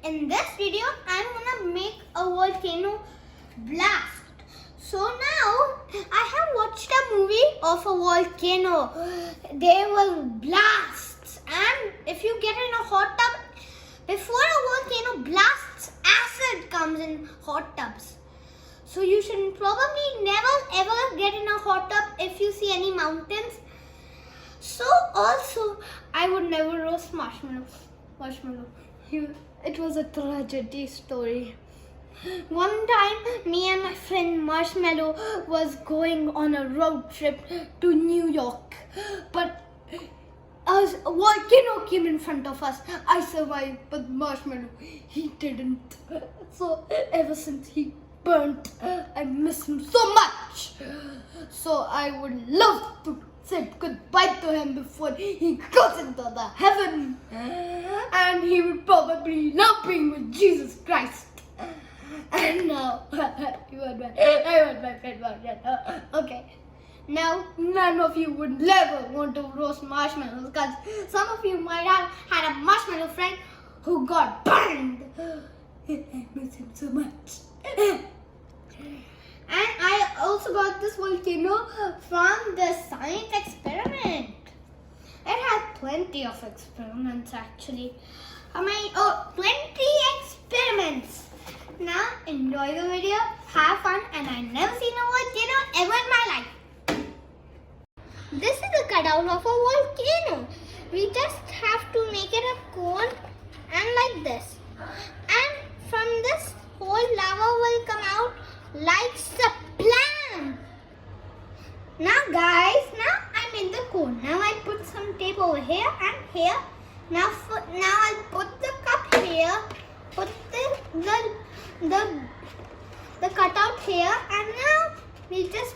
in this video, I'm gonna make a volcano blast. So now, I have watched a movie of a volcano. There were blasts, and if you get in a hot tub, before a volcano blasts, acid comes in hot tubs. So you should probably never ever get in a hot tub if you see any mountains. So also, I would never roast marshmallow. It was a tragedy story. One time, me and my friend Marshmallow was going on a road trip to New York, but a volcano came in front of us. I survived, but Marshmallow, he didn't. So ever since he burnt, I miss him so much. So I would love to say goodbye to him before he goes into the heaven, and he would probably now be with Jesus Christ. And now, I want my friend Marshmallow. Okay. Now, none of you would never want to roast marshmallows because some of you might have had a marshmallow friend who got burned. I miss him so much. And I also got this volcano from the science experiment. It had plenty of experiments actually. 20 experiments. Now enjoy the video, have fun, and I've never seen a volcano ever in my life. This is a cutout of a volcano. We just have to make it a cone and like this. And from this whole lava will come out like a plant. Now guys, now I'm in the cone. Now I put some tape over here and here. Now I'll put the cup here, put the cutout here, and now we just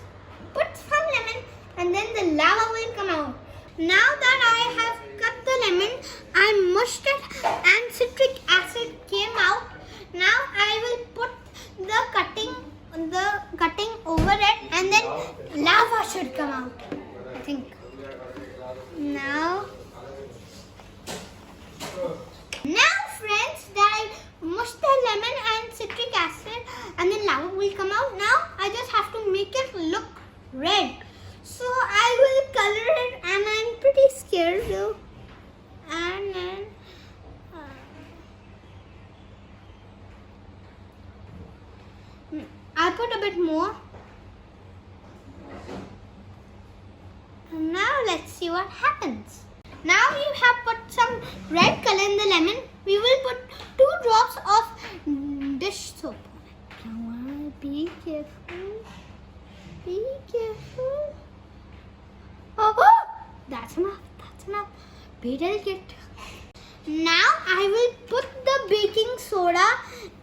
put some lemon and then the lava will come out. Now that I have cut the lemon, I mushed it and citric acid came out. Now I will put the cutting over it and then lava should come out, I think. Now friends, that I mushed the lemon and citric acid and then lava will come out. Now I just have to make it look red. So I will color it and I'm pretty scared though. And then I'll put a bit more. And now let's see what happens. Now we have put some red color in the lemon. We will put 2 drops of dish soap. Now be careful. Be careful. Oh, that's enough. Be delicate. Now I will put the baking soda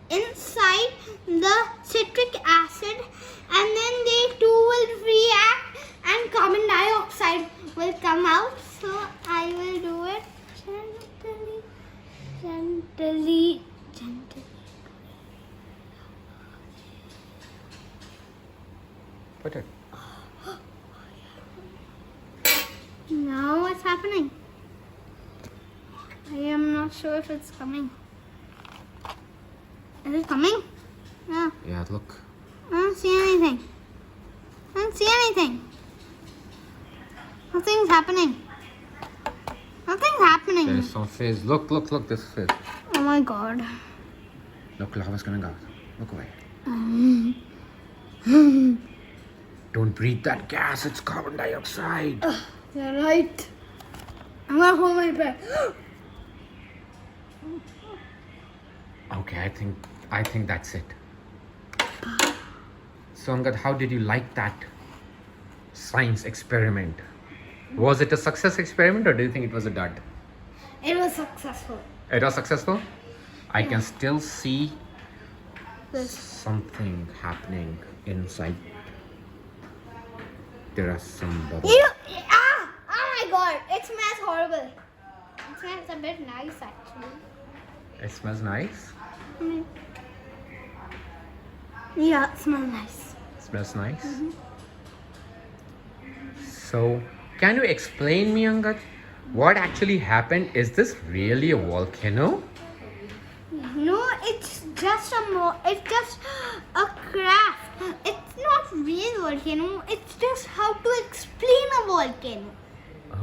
inside the citric acid, and then they two will react and carbon dioxide will come out. So I will do it gently. Put it. Now what's happening? I am not sure if it's coming. Is it coming? No. Yeah, look. I don't see anything. Nothing's happening. There's some fizz. Look, this fizz. Oh my god. Look, lava's coming out. Look away. Don't breathe that gas, it's carbon dioxide. You're right. I'm gonna hold my breath. Okay, I think that's it. So Angad, how did you like that science experiment? Was it a success experiment or do you think it was a dud? It was successful. It was successful? I can still see This. something happening inside. There are some bubbles. Oh my god, it smells horrible. It smells a bit nice actually. It smells nice. Yeah, it smells nice. Smells nice. So, can you explain me, Angad, what actually happened? Is this really a volcano? No, it's just a craft. It's not real volcano. It's just how to explain a volcano.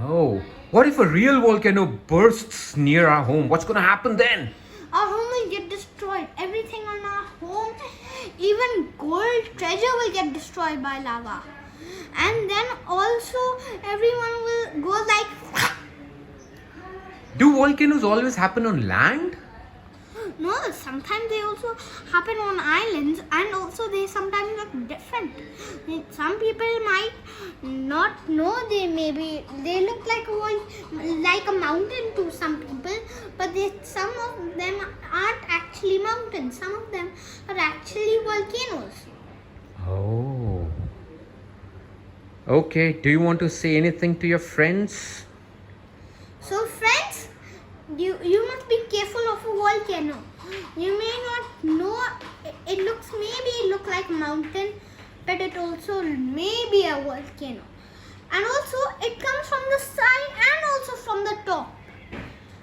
Oh, what if a real volcano bursts near our home? What's gonna happen then? Our home will get destroyed. Everything on our home, even gold treasure, will get destroyed by lava. And then also everyone will go like. Do volcanoes always happen on land? No, sometimes they also happen on islands, and also they sometimes look different. Some people might not know they look like a mountain to some people, but some of them aren't actually mountains. Some of them are actually volcanoes. Oh. Okay, do you want to say anything to your friends? So friends, you must be careful of a volcano. You may not know it look like a mountain, but it also may be a volcano. And also it comes from the side and also from the top.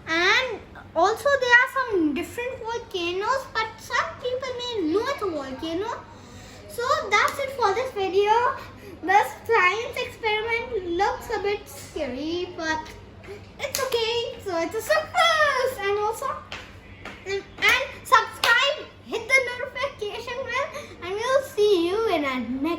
And also there are some different volcanoes, but some people may know it's a volcano. So that's it for this video. The science experiment looks a bit scary, but it's okay. So it's a success. And also and subscribe, hit the notification bell, and we'll see you in our next